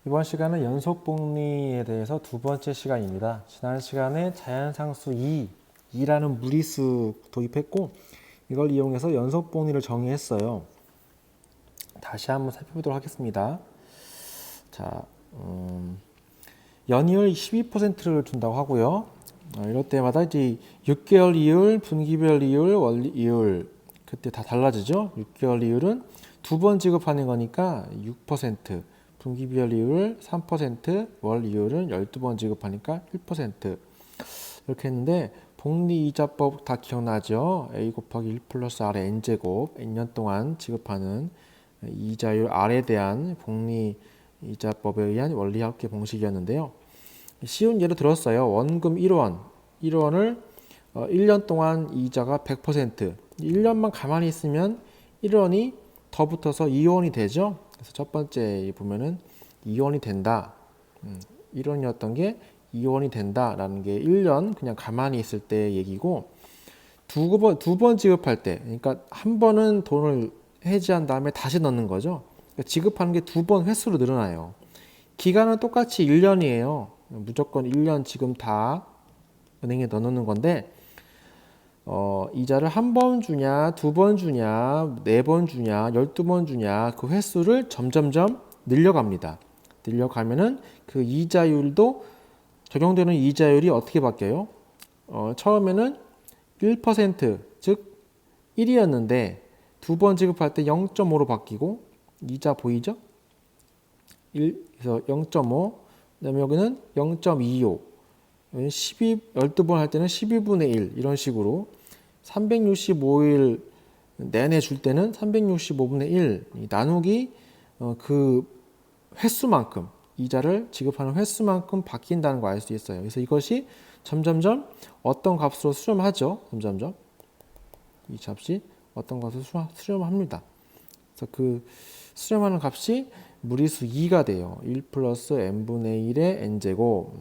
이번 시간은 연속복리에 대해서 두 번째 시간입니다. 지난 시간에 자연상수 2라는 무리수 도입했고 이걸 이용해서 연속복리를 정의했어요. 다시 한번 살펴보도록 하겠습니다. 자, 연이율 12%를 준다고 하고요. 이럴 때마다 이제 6개월 이율, 분기별 이율, 월 이율 그때 다 달라지죠. 6개월 이율은 두 번 지급하는 거니까 6%, 분기별 이율 3%, 월 이율은 12번 지급하니까 1%. 이렇게 했는데 복리이자법 다 기억나죠? A 곱하기 1 플러스 R의 N제곱 N년 동안 지급하는 이자율 R에 대한 복리이자법에 의한 원리합계 공식이었는데요. 쉬운 예를 들었어요. 원금 1원을 1년 동안 이자가 100%, 1년만 가만히 있으면 1원이 더 붙어서 2원이 되죠. 그래서 첫 번째 보면은 2원이 된다. 1원이었던 게 2원이 된다라는 게 1년 그냥 가만히 있을 때 얘기고, 두 번 지급할 때, 그러니까 한 번은 돈을 해지한 다음에 다시 넣는 거죠. 그러니까 지급하는 게 두 번 횟수로 늘어나요. 기간은 똑같이 1년이에요. 무조건 1년 지금 다 은행에 넣어놓는 건데, 이자를 한 번 주냐, 두 번 주냐, 네 번 주냐, 12번 주냐, 그 횟수를 점점점 늘려갑니다. 늘려가면은 그 이자율도 적용되는 이자율이 어떻게 바뀌어요? 처음에는 1%, 즉 1이었는데 두 번 지급할 때 0.5로 바뀌고, 이자 보이죠? 1에서 0.5, 그다음에 여기는 0.25, 12번 할 때는 12분의 1 이런 식으로 365일 내내 줄 때는 365분의 1 나누기 그 횟수만큼, 이자를 지급하는 횟수만큼 바뀐다는 거 알 수 있어요. 그래서 이것이 점점점 어떤 값으로 수렴하죠. 점점점 이 값이 어떤 값으로 수렴합니다. 그래서 그 수렴하는 값이 무리수 2가 돼요. 1 플러스 n분의 1의 n제곱,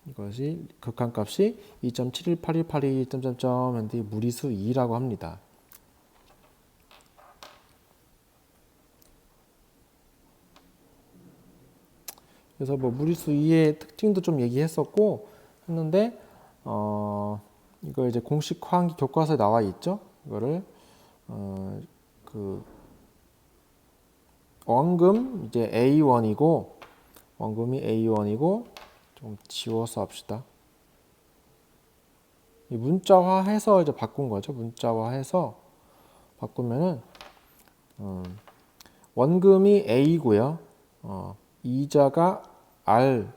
이것이 극한값이 2.71818이 점점점 했는데 무리수 2라고 합니다. 그래서 뭐 무리수 2의 특징도 좀 얘기했었고 했는데, 이거 이제 공식화한 교과서에 나와 있죠. 이거를 그 원금 이제 A1이고, 원금이 A1이고, 좀 지워서 합시다. 이 문자화해서 이제 바꾼 거죠. 문자화해서 바꾸면은 원금이 A고요. 이자가 R.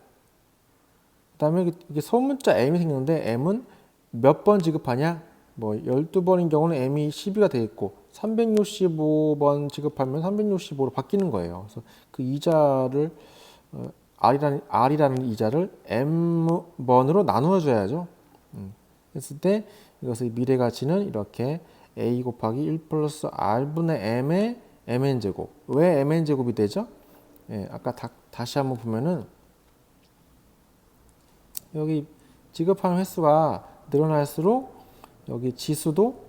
그다음에 이게 소문자 M이 생겼는데 M은 몇 번 지급하냐? 뭐 12번인 경우는 M이 12가 돼 있고 365번 지급하면 365로 바뀌는 거예요. 그래서 그 이자를 R이라는 이자를 M번으로 나누어 줘야죠. 했을 때 이것의 미래 가치는 이렇게 A 곱하기 1 플러스 R분의 M의 Mn제곱. 왜 Mn제곱이 되죠? 예, 아까 다시 한번 보면은 여기 지급하는 횟수가 늘어날수록 여기 지수도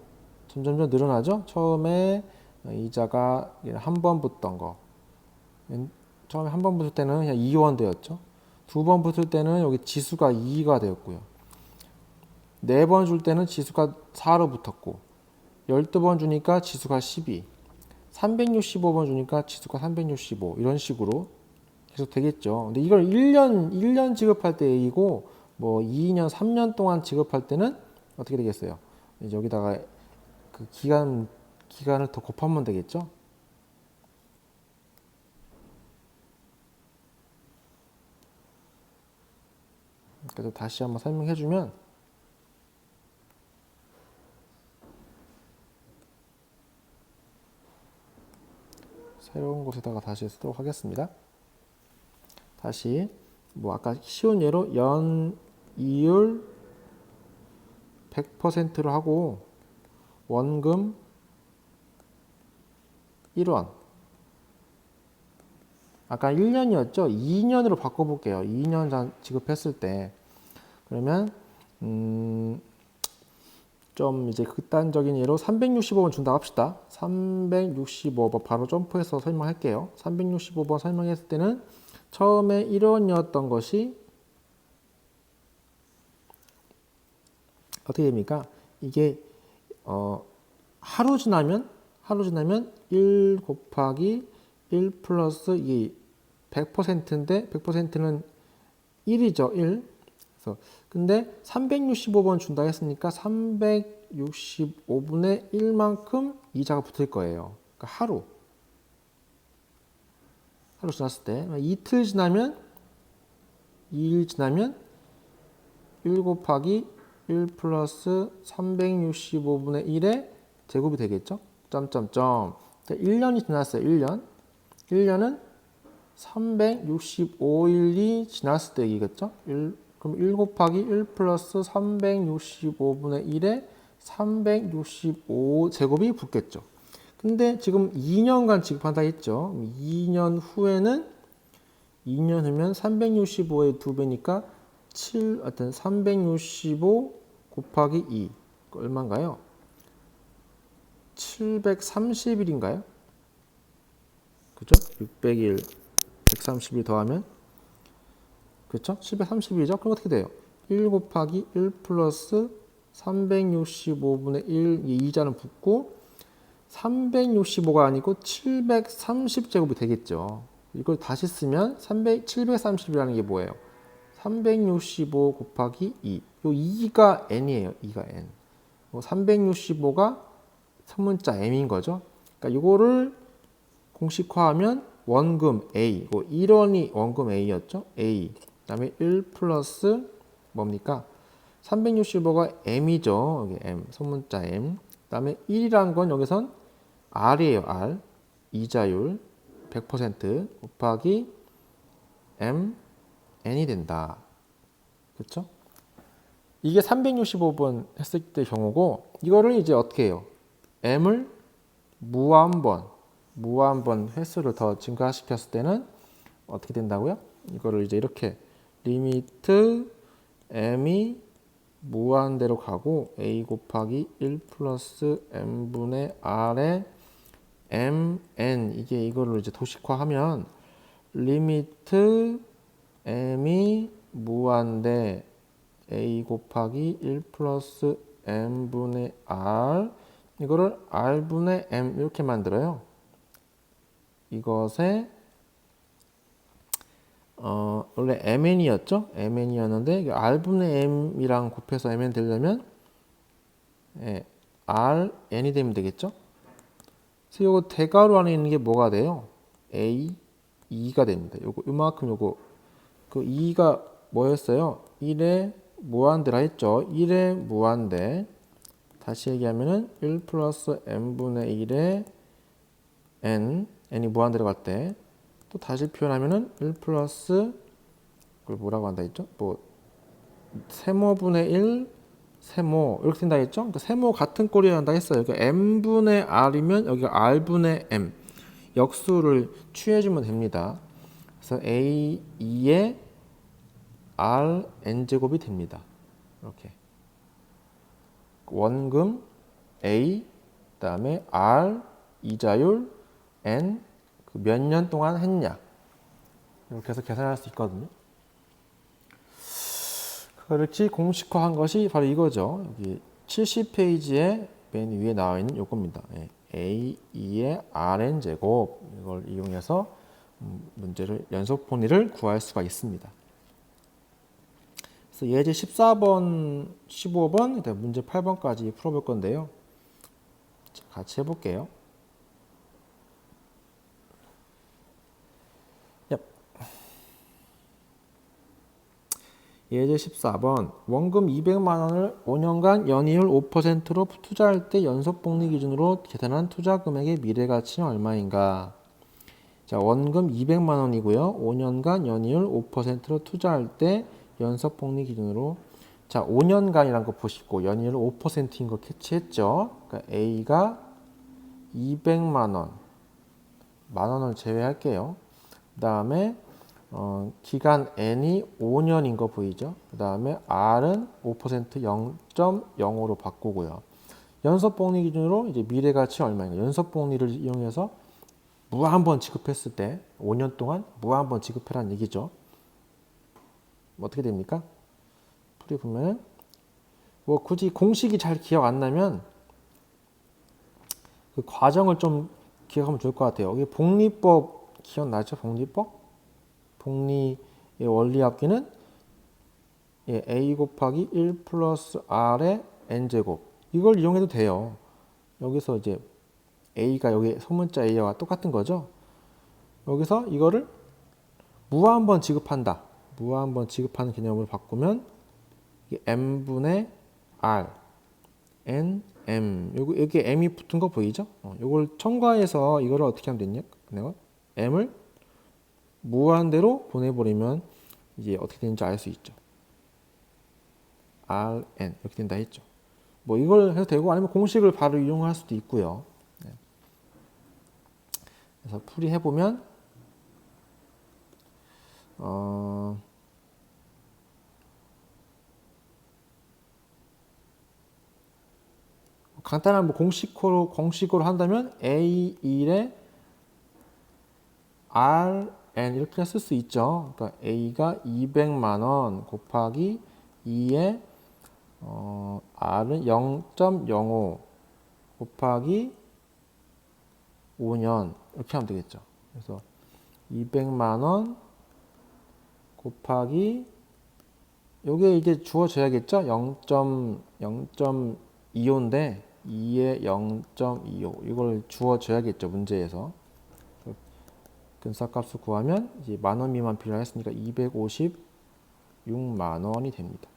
점점점 늘어나죠. 처음에 이자가 한 번 붙던 거, 처음에 한 번 붙을 때는 그냥 2원 되었죠. 두 번 붙을 때는 여기 지수가 2가 되었고요. 네 번 줄 때는 지수가 4로 붙었고, 12번 주니까 지수가 12, 365번 주니까 지수가 365, 이런 식으로 계속 되겠죠. 근데 이걸 1년 지급할 때 A고, 뭐 2년, 3년 동안 지급할 때는 어떻게 되겠어요? 이제 여기다가 그 기간을 더 곱하면 되겠죠. 그래서 다시 한번 설명해 주면, 새로운 곳에다가 다시 쓰도록 하겠습니다. 다시 뭐 아까 쉬운 예로 연이율 100%로 하고 원금 1원, 아까 1년이었죠. 2년으로 바꿔볼게요. 2년 전 지급했을 때 그러면 좀 이제 극단적인 예로 365번 준다 합시다. 365번 바로 점프해서 설명할게요. 365번 설명했을 때는 처음에 1원이었던 것이 어떻게 됩니까? 이게 하루 지나면 1 곱하기 1 플러스 이 100%인데 100%는 1이죠. 1. 그래서 근데 365번 준다 했으니까 365분의 1만큼 이자가 붙을 거예요. 그러니까 하루 지났을 때 이틀 지나면 2일 지나면 1 곱하기 1 플러스 365분의 1의 제곱이 되겠죠? 점점점. 1년이 지났어요. 1년은 365일이 지났을 때 얘기겠죠? 그럼 1 곱하기 1 플러스 365분의 1에 365 제곱이 붙겠죠. 근데 지금 2년간 지급한다 했죠. 2년 후면 365의 2배니까 365 곱하기 2. 얼마인가요? 730일인가요? 그죠? 600일 130일 더하면 그렇죠? 730일이죠? 그럼 어떻게 돼요? 1 곱하기 1 플러스 365분의 1 이자는 붙고 365가 아니고 730제곱이 되겠죠. 이걸 다시 쓰면 730이라는 게 뭐예요? 365 곱하기 2. 요 2가 n이에요. 2가 n. 365가 선문자 m인 거죠. 그러니까 이거를 공식화하면 원금 A, 1원이 원금 A였죠. A. 그다음에 1 플러스 뭡니까? 365가 M이죠. 여기 M, 선문자 M. 그다음에 1이란 건 여기선 R이에요. R. 이자율 100% 곱하기 M, N이 된다. 그렇죠? 이게 365번 했을 때 경우고 이거를 이제 어떻게 해요? M을 무한번 횟수를 더 증가시켰을 때는 어떻게 된다고요? 이거를 이제 이렇게 리미트 m이 무한대로 가고 a 곱하기 1 플러스 m분의 r의 mn 이거를 이제 도식화하면 리미트 m이 무한대 a 곱하기 1 플러스 m분의 r 이거를 r분의 m 이렇게 만들어요. 이것에 원래 mn이었죠? mn이었는데 r분의 m이랑 곱해서 mn 되려면 rn이 되면 되겠죠? 그래서 이거 대괄호 안에 있는 게 뭐가 돼요? a 2가 됩니다. 요만큼 그 2가 뭐였어요? 1의 무한대라 했죠? 1의 무한대 다시 얘기하면은 1 플러스 n분의 1의 n이 무한대로 갈 때 또 다시 표현하면은 1 플러스 그걸 뭐라고 한다 했죠? 세모분의 1 세모 이렇게 된다 했죠? 그러니까 세모 같은 꼴이라 한다 했어요. 그러니까 m분의 r이면 여기가 r분의 m 역수를 취해주면 됩니다. 그래서 a2의 rn제곱이 됩니다. 이렇게 원금 a 그다음에 r 이자율 n 몇 년 동안 했냐 이렇게 해서 계산할 수 있거든요. 그렇게 공식화한 것이 바로 이거죠. 여기 70페이지에 맨 위에 나와 있는 요겁니다. a2의 rn 제곱 이걸 이용해서 문제를 연속 폭리를 구할 수가 있습니다. 그래서 예제 14번, 15번, 문제 8번까지 풀어볼 건데요. 자, 같이 해볼게요. 예제 14번 원금 200만 원을 5년간 연이율 5%로 투자할 때 연속복리 기준으로 계산한 투자 금액의 미래가치는 얼마인가? 자, 원금 200만 원이고요. 5년간 연이율 5%로 투자할 때 연속복리 기준으로 자, 5년간이란 거 보시고 연이율 5%인 거 캐치했죠? 그러니까 A가 200만 원, 만 원을 제외할게요. 그 다음에 기간 n이 5년인 거 보이죠? 그 다음에 r은 5% 0.05로 바꾸고요. 연속복리 기준으로 이제 미래가치 얼마인가? 연속복리를 이용해서 무한번 지급했을 때 5년 동안 무한번 지급해라는 얘기죠. 어떻게 됩니까? 풀이 보면 뭐 굳이 공식이 잘 기억 안 나면 그 과정을 좀 기억하면 좋을 것 같아요. 여기 복리법 기억나죠? 복리법? 복리의 원리합기는 a 곱하기 1 플러스 r의 n제곱 이걸 이용해도 돼요. 여기서 이제 a가 여기 소문자 a와 똑같은 거죠. 여기서 이거를 무한번 지급한다. 무한번 지급하는 개념으로 바꾸면 m분의 r n m 여기 m이 붙은 거 보이죠? 이걸 첨가해서 이거를 어떻게 하면 되냐? 내가 m을 무한대로 보내버리면 이제 어떻게 되는지 알 수 있죠. rn 이렇게 된다 했죠. 뭐 이걸 해도 되고 아니면 공식을 바로 이용할 수도 있고요. 네. 그래서 풀이 해보면 간단한 뭐 공식으로 한다면 A1에 RN 이렇게 쓸 수 있죠. 그러니까 A가 200만 원 곱하기 2에 R은 0.05 곱하기 5년 이렇게 하면 되겠죠. 그래서 200만 원 곱하기 요게 이제 주어져야겠죠. 0.25인데 2에 0.25 이걸 주어줘야겠죠. 문제에서 근사값을 구하면 이제 만원 미만 필요했으니까 256만 원이 됩니다.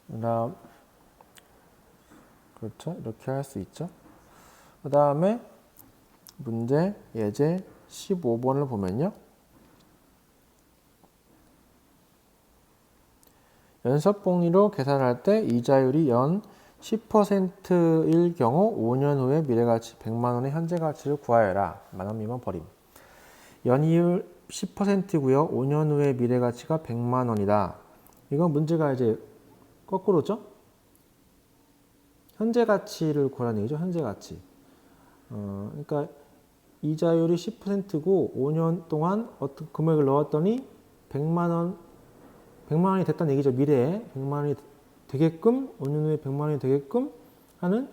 그다음 그렇죠. 이렇게 할 수 있죠. 그 다음에 문제 예제 15번을 보면요. 연속복리로 계산할 때 이자율이 연 10%일 경우 5년 후에 미래가치 100만 원의 현재 가치를 구하여라. 만원 미만 버림. 연이율 10%고요. 5년 후에 미래가치가 100만 원이다. 이건 문제가 이제 거꾸로죠. 현재 가치를 구하라는 얘기죠. 현재 가치. 그러니까 이자율이 10%고 5년 동안 어떤 금액을 넣었더니 100만 원이 됐다는 얘기죠. 미래에 100만 원이 되게끔 5년 후에 100만 원이 되게끔 하는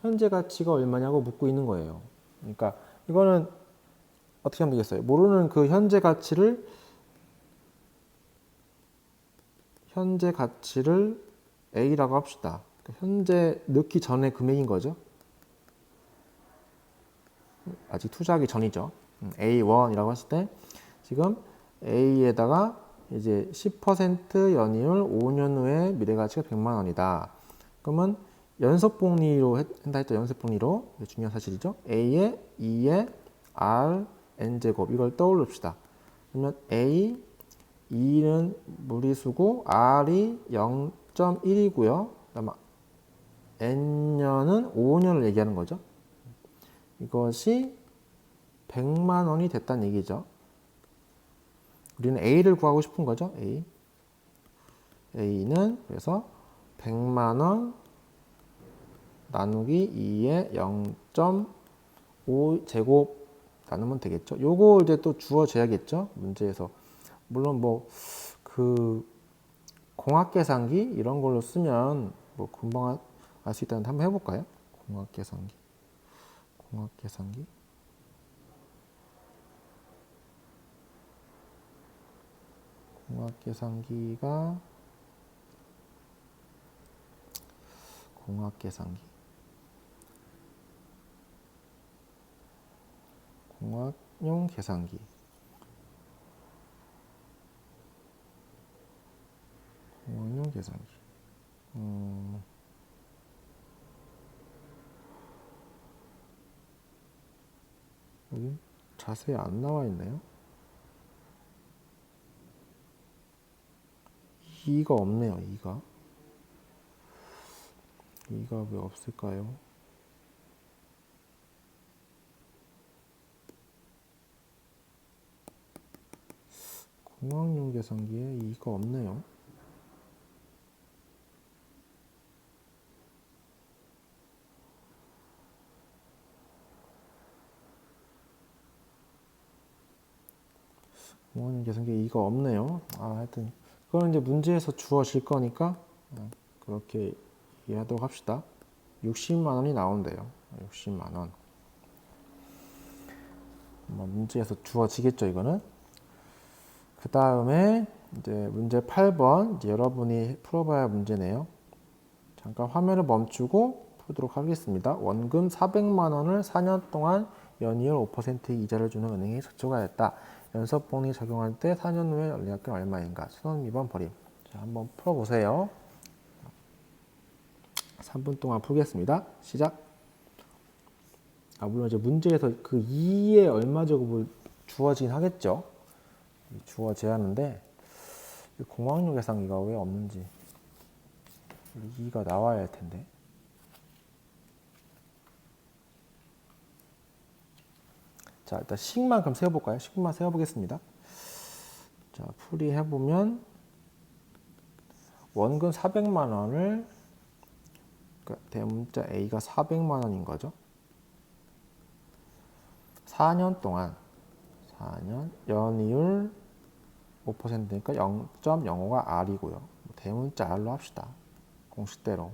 현재 가치가 얼마냐고 묻고 있는 거예요. 그러니까 이거는 어떻게 하면 되겠어요? 모르는 그 현재 가치를 A라고 합시다. 그러니까 현재 넣기 전에 금액인 거죠. 아직 투자하기 전이죠. A1이라고 했을 때 지금 A에다가 이제 10% 연이율 5년 후에 미래가치가 100만 원이다. 그러면 연속복리로 한다 했죠. 연속복리로 중요한 사실이죠. A에 2에 R n제곱 이걸 떠올립시다. 그러면 A 2는 무리수고 R이 0.1이고요. 그다음 n년은 5년을 얘기하는 거죠. 이것이 100만 원이 됐다는 얘기죠. 우리는 A를 구하고 싶은 거죠. A는 그래서 100만 원 나누기 2의 0.5 제곱 나누면 되겠죠. 요거 이제 또 주어져야겠죠. 문제에서. 물론 뭐 그 공학계산기 이런 걸로 쓰면 뭐 금방 알 수 있다는데 한번 해볼까요? 공학용 계산기 여기 자세히 안 나와 있나요? 2가 없네요. 2가 왜 없을까요? 공학용 계산기에 이가 없네요. 공학용 계산기에 이가 없네요. 하여튼 그건 이제 문제에서 주어질 거니까 그렇게 이해하도록 합시다. 60만 원이 나온대요. 60만 원. 문제에서 주어지겠죠, 이거는. 그 다음에 이제 문제 8번 이제 여러분이 풀어봐야 할 문제네요. 잠깐 화면을 멈추고 풀도록 하겠습니다. 원금 400만 원을 4년 동안 연이율 5% 이자를 주는 은행에 저축하였다. 연속복리 적용할 때 4년 후에 연리학금 얼마인가? 수능 미번 버림. 자, 한번 풀어보세요. 3분 동안 풀겠습니다. 시작. 물론 이제 문제에서 그 2에 얼마 제곱을 주어지긴 하겠죠. 주어져야 하는데 공학용 계산기가 왜 없는지 2가 나와야 할 텐데. 자, 일단 식만 그럼 세워볼까요? 식만 세워보겠습니다. 자, 풀이해보면 원금 400만 원을 그러니까 대문자 A가 400만 원인 거죠. 4년 동안 4년 연이율 5%니까 0.05가 R이고요. 대문자 R로 합시다. 공식대로.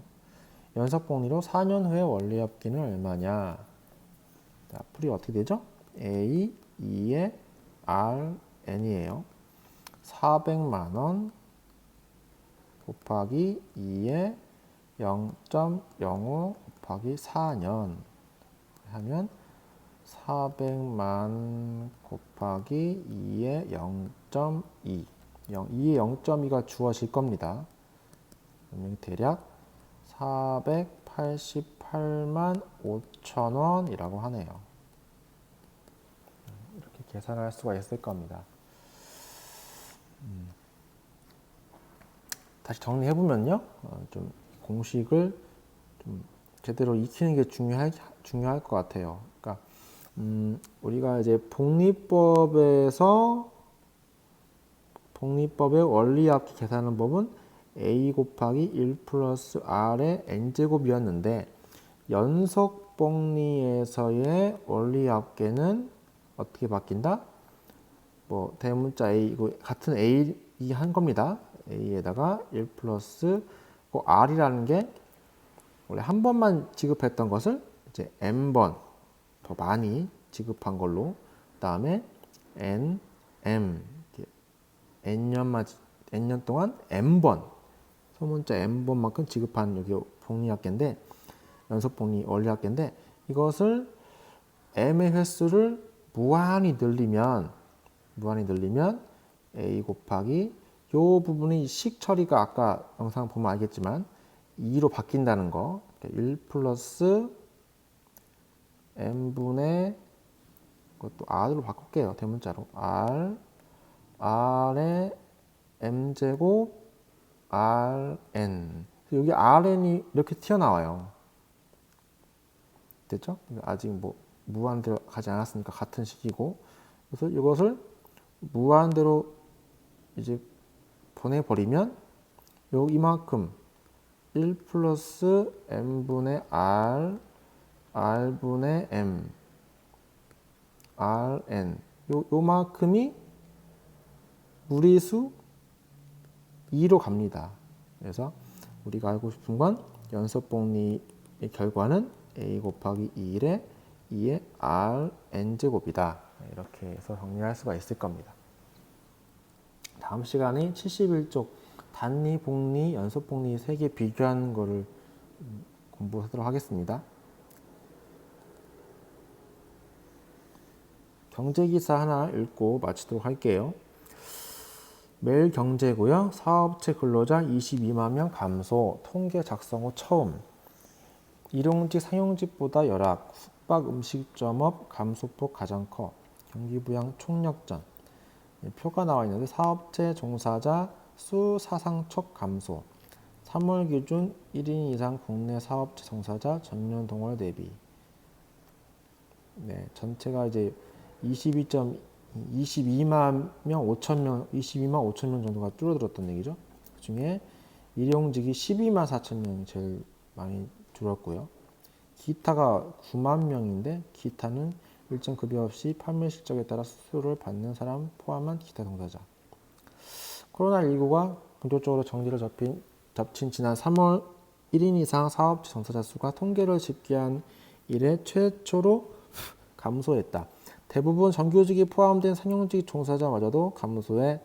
연속복리로 4년 후에 원리합기는 얼마냐? 자, 풀이 어떻게 되죠? A, 2에 R, N이에요. 400만 원 곱하기 2에 0.05 곱하기 4년 하면 400만 곱하기 2에 0.2 2에 0.2가 주어질 겁니다. 그러면 대략 488만 5천 원이라고 하네요. 이렇게 계산할 수가 있을 겁니다. 다시 정리해보면요. 좀 공식을 좀 제대로 익히는 게 중요할 것 같아요. 그러니까 우리가 이제 복리법의 원리합기 계산하는 법은 a 곱하기 1 플러스 r의 n제곱이었는데 연속복리에서의 원리합계는 어떻게 바뀐다? 대문자 a 이거 같은 a 한 겁니다. a에다가 1 플러스 r이라는 게 원래 한 번만 지급했던 것을 이제 n번 더 많이 지급한 걸로, 그 다음에 n년 동안 n번 소문자 n번만큼 지급한 여기 복리합계인데 연속복리 원리합계인데 이것을 m의 횟수를 무한히 늘리면 a 곱하기 요 부분이 식 처리가 아까 영상 보면 알겠지만 2로 바뀐다는 거. 1 플러스 n분의 그것도 r로 바꿀게요. 대문자로 r의 m제곱 rn. 여기 rn이 이렇게 튀어나와요. 됐죠? 아직 무한대로 가지 않았으니까 같은 식이고, 그래서 이것을 무한대로 이제 보내버리면 이만큼 1 플러스 m분의 r r분의 m rn 요만큼이 무리수 2로 갑니다. 그래서 우리가 알고 싶은 건 연속복리의 결과는 a 곱하기 2의 rn제곱이다. 이렇게 해서 정리할 수가 있을 겁니다. 다음 시간에 71쪽 단리, 복리, 연속복리 3개 비교하는 거를 공부하도록 하겠습니다. 경제기사 하나 읽고 마치도록 할게요. 매일 경제고요. 사업체 근로자 22만 명 감소, 통계 작성 후 처음. 일용직 상용직보다 열악, 숙박 음식점업 감소폭 가장 커. 경기부양 총력전. 표가 나와 있는데 사업체 종사자 수 사상촉 감소. 3월 기준 1인 이상 국내 사업체 종사자 전년 동월 대비. 네, 전체가 이제 22.2 22만 명 5천 명, 22만 5천 명 정도가 줄어들었던 얘기죠. 그중에 일용직이 12만 4천 명이 제일 많이 줄었고요. 기타가 9만 명인데 기타는 일정 급여 없이 판매 실적에 따라 수수료를 받는 사람 포함한 기타 종사자. 코로나19가 본격적으로 정지를 접친 지난 3월 1인 이상 사업체 종사자 수가 통계를 집계한 이래 최초로 감소했다. 대부분 정규직이 포함된 상용직 종사자마저도 감소해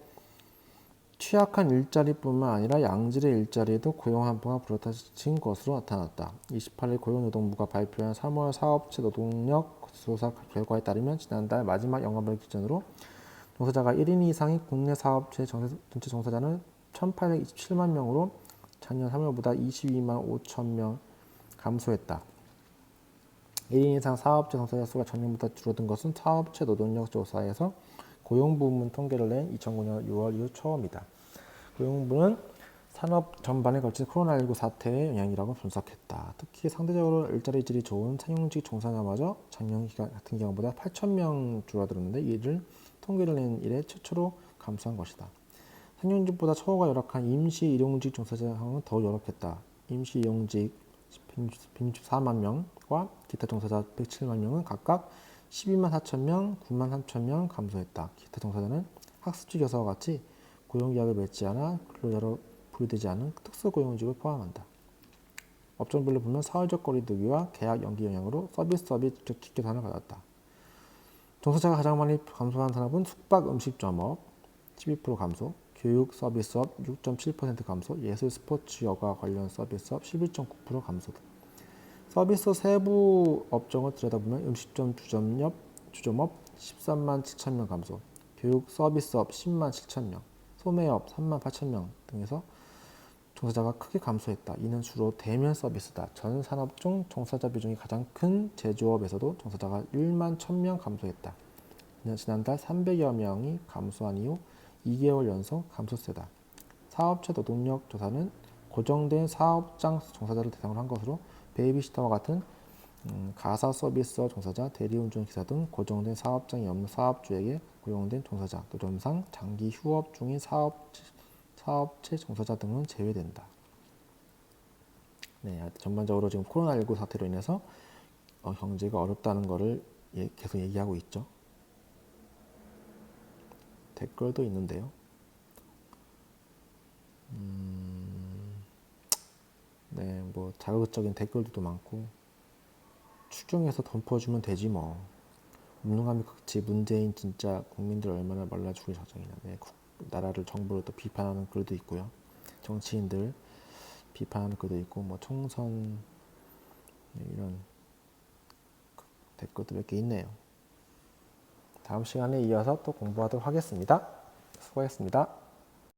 취약한 일자리뿐만 아니라 양질의 일자리에도 고용 한도가 불어닥친 것으로 나타났다. 28일 고용노동부가 발표한 3월 사업체 노동력 조사 결과에 따르면 지난달 마지막 영업일 기준으로 종사자가 1인 이상의 국내 사업체 전체 종사자는 1,827만 명으로 작년 3월보다 22만 5천 명 감소했다. 1인 이상 사업체 종사자 수가 작년보다 줄어든 것은 사업체 노동력 조사에서 고용부문 통계를 낸 2009년 6월 이후 처음이다. 고용부는 산업 전반에 걸친 코로나19 사태의 영향이라고 분석했다. 특히 상대적으로 일자리 질이 좋은 상용직 종사자마저 작년 같은 경우보다 8,000명 줄어들었는데 이를 통계를 낸 이래 최초로 감소한 것이다. 상용직보다 처우가 열악한 임시 일용직 종사자 상황은 더 열악했다. 임시 일용직 164만 명과 기타 종사자 107만 명은 각각 12만 4천 명, 9만 3천 명 감소했다. 기타 종사자는 학습지 교사와 같이 고용계약을 맺지 않아 근로자로 분류되지 않은 특수고용직을 포함한다. 업종별로 보면 사회적 거리두기와 계약 연기 영향으로 서비스업이 직격탄을 받았다. 종사자가 가장 많이 감소한 산업은 숙박 음식점업 12% 감소, 교육 서비스업 6.7% 감소, 예술 스포츠 여가 관련 서비스업 11.9% 감소 등. 서비스 세부 업종을 들여다보면 음식점 주점업 13만 7천 명 감소, 교육 서비스업 10만 7천 명, 소매업 3만 8천 명 등에서 종사자가 크게 감소했다. 이는 주로 대면 서비스다. 전 산업 중 종사자 비중이 가장 큰 제조업에서도 종사자가 1만 1,000명 감소했다. 지난달 300여 명이 감소한 이후 2개월 연속 감소세다. 사업체 노동력 조사는 고정된 사업장 종사자를 대상으로 한 것으로 베이비시터와 같은 가사 서비스업 종사자, 대리운전 기사 등 고정된 사업장이 없는 사업주에게 고용된 종사자, 노점상 장기 휴업 중인 사업체 종사자 등은 제외된다. 네, 전반적으로 지금 코로나19 사태로 인해서 경제가 어렵다는 것을 계속 얘기하고 있죠. 댓글도 있는데요. 네, 뭐 자극적인 댓글도 많고 추경해서 덮어주면 되지 뭐. 무능함이 극치 문재인 진짜 국민들 얼마나 말라 죽을 작정이냐. 네, 나라를 정부를 또 비판하는 글도 있고요. 정치인들 비판하는 글도 있고 뭐 총선 이런 댓글도 몇 개 있네요. 다음 시간에 이어서 또 공부하도록 하겠습니다. 수고하셨습니다.